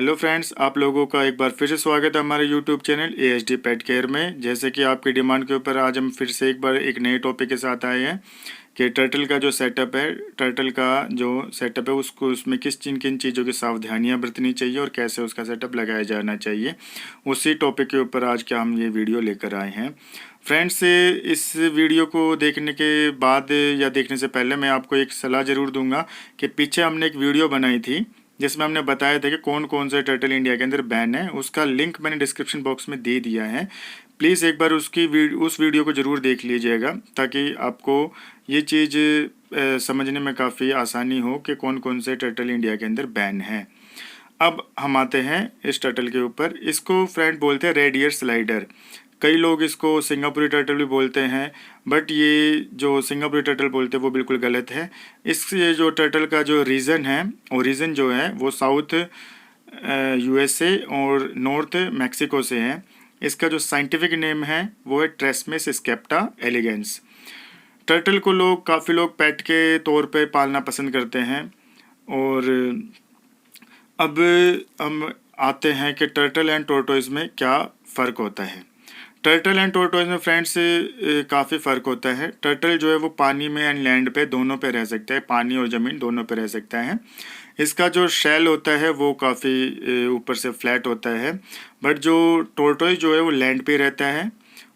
Hello friends, आप लोगों का एक बार फिर से स्वागत है हमारे YouTube channel AHD pet care में। जैसे कि आपकी डिमांड के ऊपर आज हम फिर से एक बार एक नए टॉपिक के साथ आए हैं कि टर्टल का जो सेटअप है, टर्टल का जो सेटअप है उसको उसमें किन चीज़ों की सावधानियां बरतनी चाहिए और कैसे उसका सेटअप लगाया जाना चाहिए, उसी टॉपिक के ऊपर आज क्या हम ये वीडियो लेकर आए हैं। फ्रेंड्स, इस वीडियो को देखने के बाद या देखने से पहले मैं आपको एक सलाह ज़रूर दूंगा कि पीछे हमने एक वीडियो बनाई थी जिसमें हमने बताया था कि कौन कौन से टर्टल इंडिया के अंदर बैन है। उसका लिंक मैंने डिस्क्रिप्शन बॉक्स में दे दिया है। प्लीज़ एक बार उस वीडियो को ज़रूर देख लीजिएगा ताकि आपको ये चीज़ समझने में काफ़ी आसानी हो कि कौन कौन से टर्टल इंडिया के अंदर बैन है। अब हम आते हैं इस टर्टल के ऊपर। इसको फ्रेंड बोलते हैं रेड ईयर स्लाइडर। कई लोग इसको सिंगापुरी टर्टल भी बोलते हैं, बट ये जो सिंगापुरी टर्टल बोलते हैं वो बिल्कुल गलत है। इस ये जो टर्टल का जो रीज़न है, ओरिजिन जो है वो साउथ USA और नॉर्थ मैक्सिको से है। इसका जो साइंटिफिक नेम है वो है ट्रेस्मेस स्केप्टा एलिगेंस। टर्टल को काफ़ी लोग पेट के तौर पे पालना पसंद करते हैं। और अब हम आते हैं कि टर्टल एंड टोर्टोइज में क्या फ़र्क होता है। टर्टल एंड टोर्टोइज में फ्रेंड्स काफ़ी फ़र्क होता है। टर्टल जो है वो पानी में एंड लैंड पे दोनों पे रह सकता है, पानी और ज़मीन दोनों पे रह सकता है। इसका जो शेल होता है वो काफ़ी ऊपर से फ्लैट होता है, बट जो टोर्टोइज जो है वो लैंड पे रहता है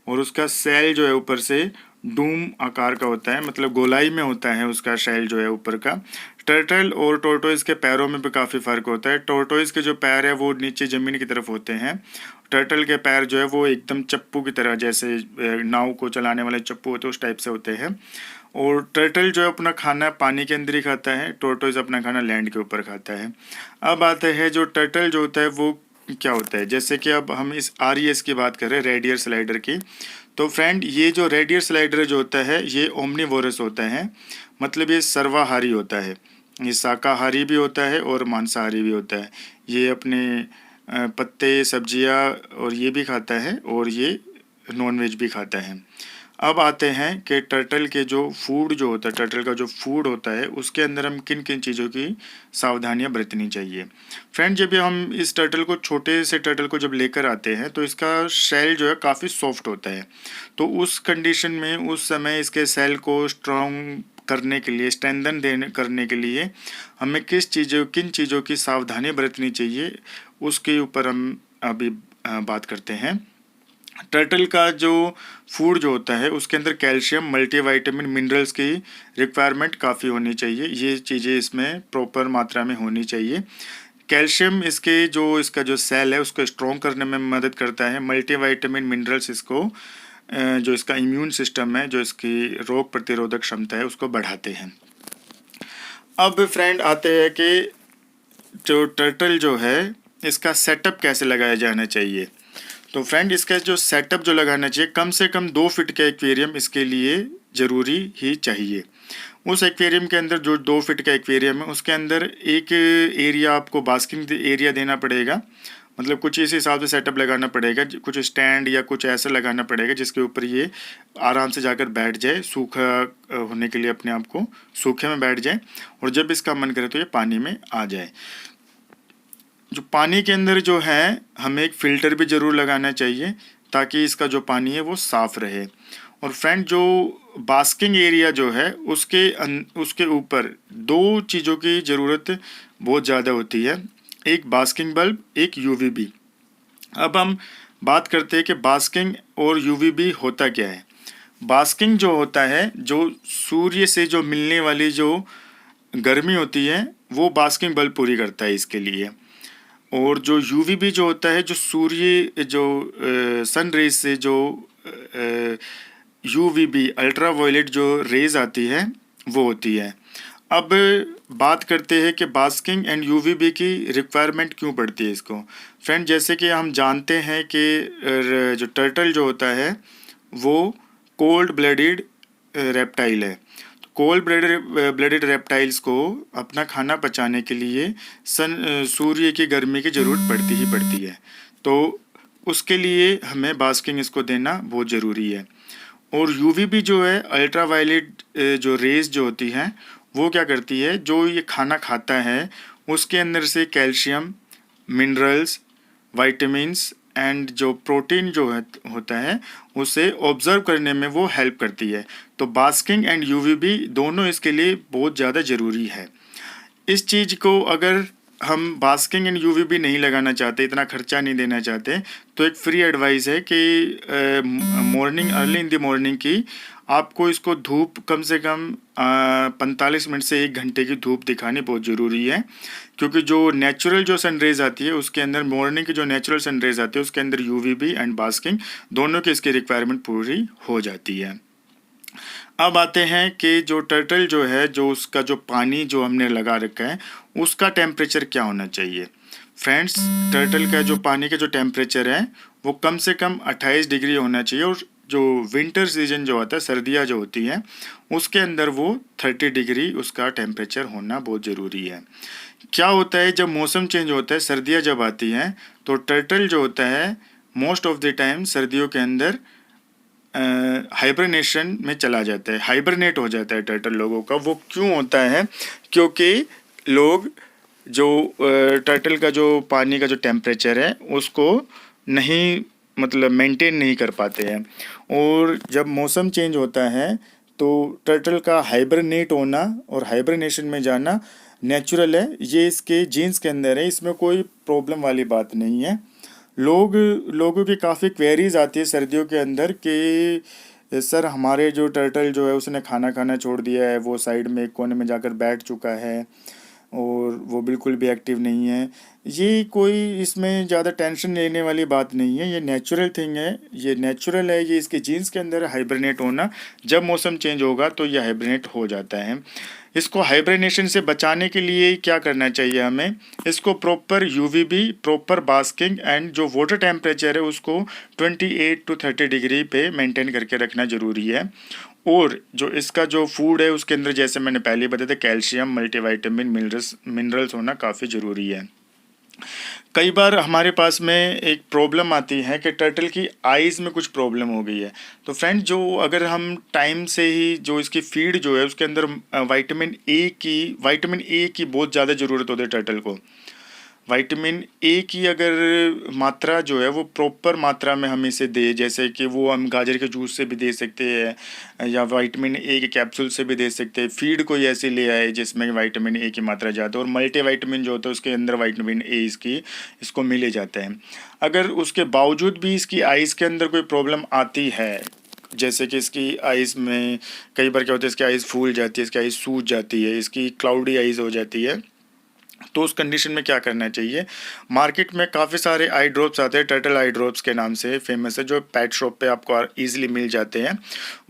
और उसका सेल जो है ऊपर से डूम आकार का होता है, मतलब गोलाई में होता है उसका शेल जो है ऊपर का। टर्टल और टोर्टोइज के पैरों में भी काफ़ी फ़र्क होता है। टोर्टोइज के जो पैर है वो नीचे ज़मीन की तरफ होते हैं। टर्टल के पैर जो है वो एकदम चप्पू की तरह, जैसे नाव को चलाने वाले चप्पू होते हैं उस टाइप से होते हैं। और टर्टल जो है अपना खाना पानी के अंदर ही खाता है, टोर्टोइज अपना खाना लैंड के ऊपर खाता है। अब आते हैं जो टर्टल जो होता है वो क्या होता है। जैसे कि अब हम इस RES की बात करें, रेड ईयर स्लाइडर की, तो फ्रेंड ये जो रेड ईयर स्लाइडर जो होता है ये ओमनीवोरस होता है, मतलब ये सर्वाहारी होता है। ये शाकाहारी भी होता है और मांसाहारी भी होता है। ये अपने पत्ते, सब्जियां और ये भी खाता है और ये नॉनवेज भी खाता है। अब आते हैं कि टर्टल के जो फूड जो होता है, टर्टल का जो फूड होता है उसके अंदर हम किन किन चीज़ों की सावधानियां बरतनी चाहिए। फ्रेंड, जब हम इस टर्टल को, छोटे से टर्टल को जब लेकर आते हैं तो इसका शेल जो है काफ़ी सॉफ्ट होता है। तो उस कंडीशन में उस समय इसके सेल को स्ट्रॉन्ग करने के लिए, स्ट्रेंथन करने के लिए हमें किन चीज़ों की सावधानी बरतनी चाहिए उसके ऊपर हम अभी बात करते हैं। टर्टल का जो फूड जो होता है उसके अंदर कैल्शियम, मल्टीविटामिन, मिनरल्स की रिक्वायरमेंट काफ़ी होनी चाहिए। ये चीज़ें इसमें प्रॉपर मात्रा में होनी चाहिए। कैल्शियम इसका जो सेल है उसको स्ट्रॉन्ग करने में मदद करता है। मल्टीविटामिन, मिनरल्स इसको जो इसका इम्यून सिस्टम है, जो इसकी रोग प्रतिरोधक क्षमता है उसको बढ़ाते हैं। अब फ्रेंड आते हैं कि जो टर्टल जो है इसका सेटअप कैसे लगाया जाना चाहिए। तो फ्रेंड, इसका जो सेटअप जो लगाना चाहिए, कम से कम 2 फीट का एक्वेरियम इसके लिए ज़रूरी ही चाहिए। उस एक्वेरियम के अंदर जो 2 फीट का एक्वेरियम है उसके अंदर एक एरिया आपको बास्किंग एरिया देना पड़ेगा, मतलब कुछ इस हिसाब से सेटअप लगाना पड़ेगा। कुछ स्टैंड या कुछ ऐसा लगाना पड़ेगा जिसके ऊपर ये आराम से जाकर बैठ जाए, सूखा होने के लिए अपने आप को सूखे में बैठ जाए और जब इसका मन करे तो ये पानी में आ जाए। जो पानी के अंदर जो है हमें एक फ़िल्टर भी ज़रूर लगाना चाहिए ताकि इसका जो पानी है वो साफ़ रहे। और फ्रेंड, जो बास्किंग एरिया जो है उसके ऊपर 2 चीज़ों की ज़रूरत बहुत ज़्यादा होती है, एक बास्किंग बल्ब, एक UVB। अब हम बात करते हैं कि बास्किंग और UVB होता क्या है। बास्किंग जो होता है, जो सूर्य से जो मिलने वाली जो गर्मी होती है वो बास्किंग बल्ब पूरी करता है इसके लिए। और जो UVB जो होता है, जो सूर्य जो सन रेज से जो UVB अल्ट्रा वायलेट जो रेज आती है वो होती है। अब बात करते हैं कि बास्किंग एंड UVB की रिक्वायरमेंट क्यों पड़ती है इसको। फ्रेंड, जैसे कि हम जानते हैं कि जो टर्टल जो होता है वो कोल्ड ब्लडेड रेप्टाइल है। कोल्ड ब्लडेड रेप्टाइल्स को अपना खाना पचाने के लिए सूर्य की गर्मी की ज़रूरत पड़ती ही पड़ती है। तो उसके लिए हमें बास्किंग इसको देना बहुत ज़रूरी है। और UVB जो है, अल्ट्रा वायलेट जो रेज जो होती हैं वो क्या करती है, जो ये खाना खाता है उसके अंदर से कैल्शियम, मिनरल्स, वाइटामिन्स एंड जो प्रोटीन जो है होता है उसे ऑब्जर्व करने में वो हेल्प करती है। तो बास्किंग एंड यूवीबी दोनों इसके लिए बहुत ज़्यादा ज़रूरी है। इस चीज़ को अगर हम बास्किंग एंड यूवीबी नहीं लगाना चाहते, इतना खर्चा नहीं देना चाहते, तो एक फ्री एडवाइस है कि morning early in the morning की आपको इसको धूप कम से कम 45 मिनट से 1 घंटे की धूप दिखानी बहुत ज़रूरी है, क्योंकि जो नेचुरल जो सनरेज आती है उसके अंदर, मॉर्निंग की जो नेचुरल सनरेज आती है उसके अंदर यूवीबी एंड बास्किंग दोनों की इसकी रिक्वायरमेंट पूरी हो जाती है। अब आते हैं कि जो टर्टल जो है, जो उसका जो पानी जो हमने लगा रखा है उसका टेम्परेचर क्या होना चाहिए। फ्रेंड्स, टर्टल का जो पानी का जो टेम्परेचर है वो कम से कम 28 डिग्री होना चाहिए, और जो विंटर सीजन जो होता है, सर्दियाँ जो होती हैं उसके अंदर वो 30 डिग्री उसका टेम्परेचर होना बहुत ज़रूरी है। क्या होता है जब मौसम चेंज होता है, सर्दियाँ जब आती हैं तो टर्टल जो होता है मोस्ट ऑफ द टाइम सर्दियों के अंदर हाइबरनेशन में चला जाता है, हाइबरनेट हो जाता है टर्टल लोगों का। वो क्यों होता है? क्योंकि लोग जो टर्टल का जो पानी का जो टेम्परेचर है उसको नहीं, मतलब मेंटेन नहीं कर पाते हैं, और जब मौसम चेंज होता है तो टर्टल का हाइबरनेट होना और हाइबरनेशन में जाना नेचुरल है, ये इसके जीन्स के अंदर है, इसमें कोई प्रॉब्लम वाली बात नहीं है। लोगों की काफ़ी क्वेरीज आती है सर्दियों के अंदर कि सर हमारे जो टर्टल जो है उसने खाना खाना छोड़ दिया है, वो साइड में एक कोने में जाकर बैठ चुका है और वो बिल्कुल भी एक्टिव नहीं है। ये कोई इसमें ज़्यादा टेंशन लेने वाली बात नहीं है, ये नेचुरल थिंग है, ये नेचुरल है, ये इसके जीन्स के अंदर हाइबरनेट होना। जब मौसम चेंज होगा तो ये हाइबरनेट हो जाता है। इसको हाइबरनेशन से बचाने के लिए क्या करना चाहिए हमें? इसको proper UVB, proper basking and जो वाटर टेम्परेचर है उसको 28 to 30 डिग्री पे मेंटेन करके रखना ज़रूरी है। और जो इसका जो फूड है उसके अंदर, जैसे मैंने पहले बताया था, कैल्शियम, मल्टीविटामिन, मिनरल्स होना काफ़ी ज़रूरी है। कई बार हमारे पास में एक प्रॉब्लम आती है कि टर्टल की आइज़ में कुछ प्रॉब्लम हो गई है। तो फ्रेंड, जो अगर हम टाइम से ही जो इसकी फीड जो है उसके अंदर विटामिन ए की बहुत ज़्यादा ज़रूरत होती है टर्टल को। विटामिन ए की अगर मात्रा जो है वो प्रॉपर मात्रा में हम इसे दे, जैसे कि वो हम गाजर के जूस से भी दे सकते हैं या विटामिन ए के कैप्सूल से भी दे सकते हैं। फीड कोई ऐसी ले आए जिसमें विटामिन ए की मात्रा ज़्यादा, और मल्टीविटामिन जो होता है उसके अंदर विटामिन ए इसको मिले जाते हैं। अगर उसके बावजूद भी इसकी आइज़ के अंदर कोई प्रॉब्लम आती है, जैसे कि इसकी आइज़ में कई बार क्या होता है, इसकी आइज़ फूल जाती है, इसकी आइज़ सूज जाती है, इसकी क्लाउडी आइज़ हो जाती है, तो उस कंडीशन में क्या करना चाहिए? मार्केट में काफ़ी सारे आई ड्रॉप्स आते हैं, टर्टल आई ड्रॉप्स के नाम से फेमस है, जो पेट शॉप पे आपको ईजिली मिल जाते हैं।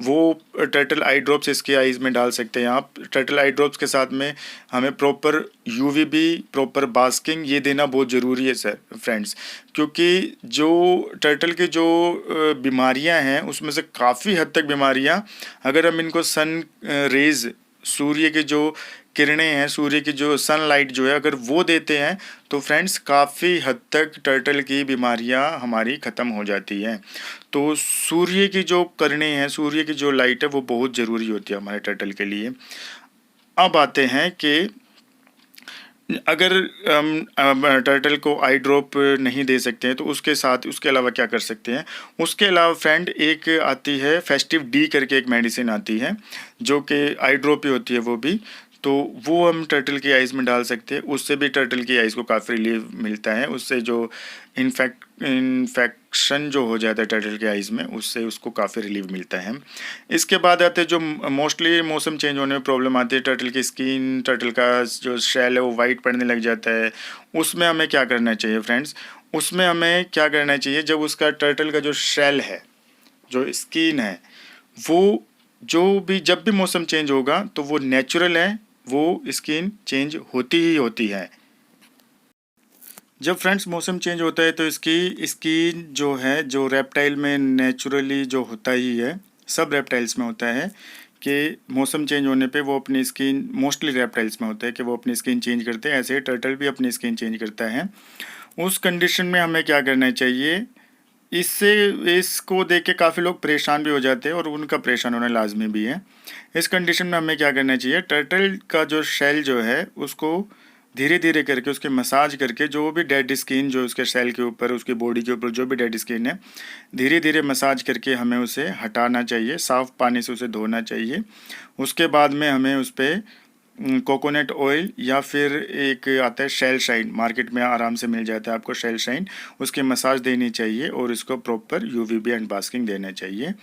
वो टर्टल आई ड्रॉप्स इसके आइज़ में डाल सकते हैं आप। टर्टल आई ड्रॉप्स के साथ में हमें प्रॉपर यूवीबी, प्रॉपर बास्किंग ये देना बहुत ज़रूरी है सर फ्रेंड्स, क्योंकि जो टर्टल की जो बीमारियाँ हैं उसमें से काफ़ी हद तक बीमारियाँ, अगर हम इनको सन रेज़, सूर्य की जो किरणें हैं, सूर्य की जो सनलाइट जो है, अगर वो देते हैं तो फ्रेंड्स काफ़ी हद तक टर्टल की बीमारियां हमारी ख़त्म हो जाती हैं। तो सूर्य की जो किरणें हैं, सूर्य की जो लाइट है वो बहुत ज़रूरी होती है हमारे टर्टल के लिए। अब आते हैं कि अगर हम टर्टल को आई ड्रॉप नहीं दे सकते हैं तो उसके अलावा क्या कर सकते हैं? उसके अलावा फ्रेंड एक आती है फेस्टिव डी करके एक मेडिसिन आती है, जो कि आई ड्रॉप ही होती है वो भी, तो वो हम टर्टल की आइज़ में डाल सकते हैं। उससे भी टर्टल की आइज़ को काफ़ी रिलीफ मिलता है, उससे जो इन्फेक्शन जो हो जाता है टर्टल के आइज़ में, उससे उसको काफ़ी रिलीफ मिलता है। इसके बाद आते हैं जो मोस्टली मौसम चेंज होने में प्रॉब्लम आती है, टर्टल की स्किन, टर्टल का जो शेल है वो वाइट पड़ने लग जाता है। उसमें हमें क्या करना चाहिए फ्रेंड्स? उसमें हमें क्या करना चाहिए, जब उसका टर्टल का जो शेल है, जो स्किन है, वो जब भी मौसम चेंज होगा तो वो नेचुरल है, वो स्किन चेंज होती ही होती है। जब फ्रेंड्स मौसम चेंज होता है तो इसकी स्किन जो है, जो रेप्टाइल में नेचुरली जो होता ही है, सब रेप्टाइल्स में होता है कि मौसम चेंज होने पे वो अपनी स्किन, मोस्टली रेप्टाइल्स में होता है कि वो अपनी स्किन चेंज करते हैं, ऐसे टर्टल भी अपनी स्किन चेंज करता है। उस कंडीशन में हमें क्या करना चाहिए? इसको देख के काफ़ी लोग परेशान भी हो जाते हैं और उनका परेशान होना लाजमी भी है। इस कंडीशन में हमें क्या करना चाहिए? टर्टल का जो शेल जो है उसको धीरे धीरे करके उसके मसाज करके जो भी डेड स्किन जो उसके सेल के ऊपर, उसकी बॉडी के ऊपर जो भी डेड स्किन है, धीरे धीरे मसाज करके हमें उसे हटाना चाहिए, साफ़ पानी से उसे धोना चाहिए। उसके बाद में हमें उस पर कोकोनट ऑयल या फिर एक आता है शेल शाइन, मार्केट में आराम से मिल जाता है आपको शेल शाइन, उसकी मसाज देनी चाहिए और इसको प्रॉपर यूवीबी एंड बास्किंग देना चाहिए,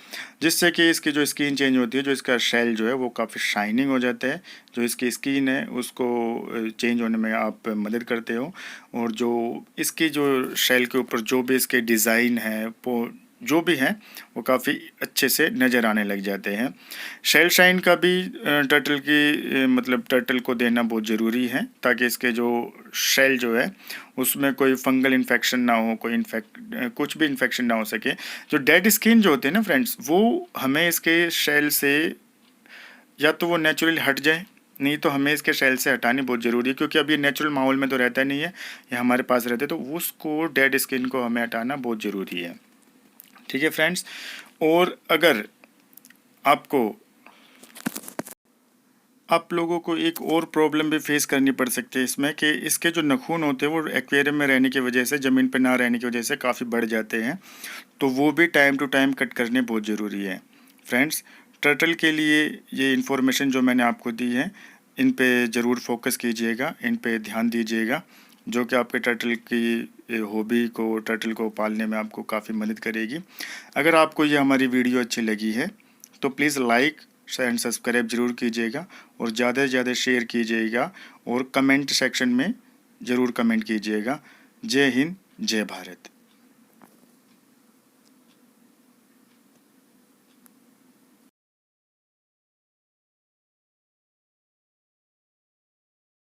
जिससे कि इसकी जो स्किन चेंज होती है, जो इसका शेल जो है वो काफ़ी शाइनिंग हो जाता है, जो इसकी स्किन है उसको चेंज होने में आप मदद करते हो। और जो इसकी जो शेल के ऊपर जो भी इसके डिज़ाइन है वो जो भी हैं वो काफ़ी अच्छे से नज़र आने लग जाते हैं। शेल शाइन का भी टर्टल की मतलब टर्टल को देना बहुत ज़रूरी है, ताकि इसके जो शेल जो है उसमें कोई फंगल इन्फेक्शन ना हो, कुछ भी इन्फेक्शन ना हो सके। जो डेड स्किन जो होते हैं ना फ्रेंड्स, वो हमें इसके शेल से या तो वो नेचुरली हट जाए, नहीं तो हमें इसके शेल से हटानी बहुत ज़रूरी है, क्योंकि अब ये नेचुरल माहौल में तो रहता नहीं है, ये हमारे पास रहते, तो उसको डेड स्किन को हमें हटाना बहुत ज़रूरी है। ठीक है फ्रेंड्स। और अगर आप लोगों को एक और प्रॉब्लम भी फेस करनी पड़ सकती है इसमें, कि इसके जो नाखून होते हैं वो एक्वेरियम में रहने की वजह से, ज़मीन पर ना रहने की वजह से काफ़ी बढ़ जाते हैं, तो वो भी टाइम टू टाइम कट करने बहुत ज़रूरी है फ्रेंड्स। टर्टल के लिए ये इन्फॉर्मेशन जो मैंने आपको दी है, इन पे ज़रूर फोकस कीजिएगा, इन पे ध्यान दीजिएगा, जो कि आपके टर्टल की हॉबी को, टर्टल को पालने में आपको काफ़ी मदद करेगी। अगर आपको ये हमारी वीडियो अच्छी लगी है तो प्लीज़ लाइक एंड सब्सक्राइब ज़रूर कीजिएगा, और ज़्यादा से ज़्यादा शेयर कीजिएगा, और कमेंट सेक्शन में ज़रूर कमेंट कीजिएगा। जय हिंद, जय भारत।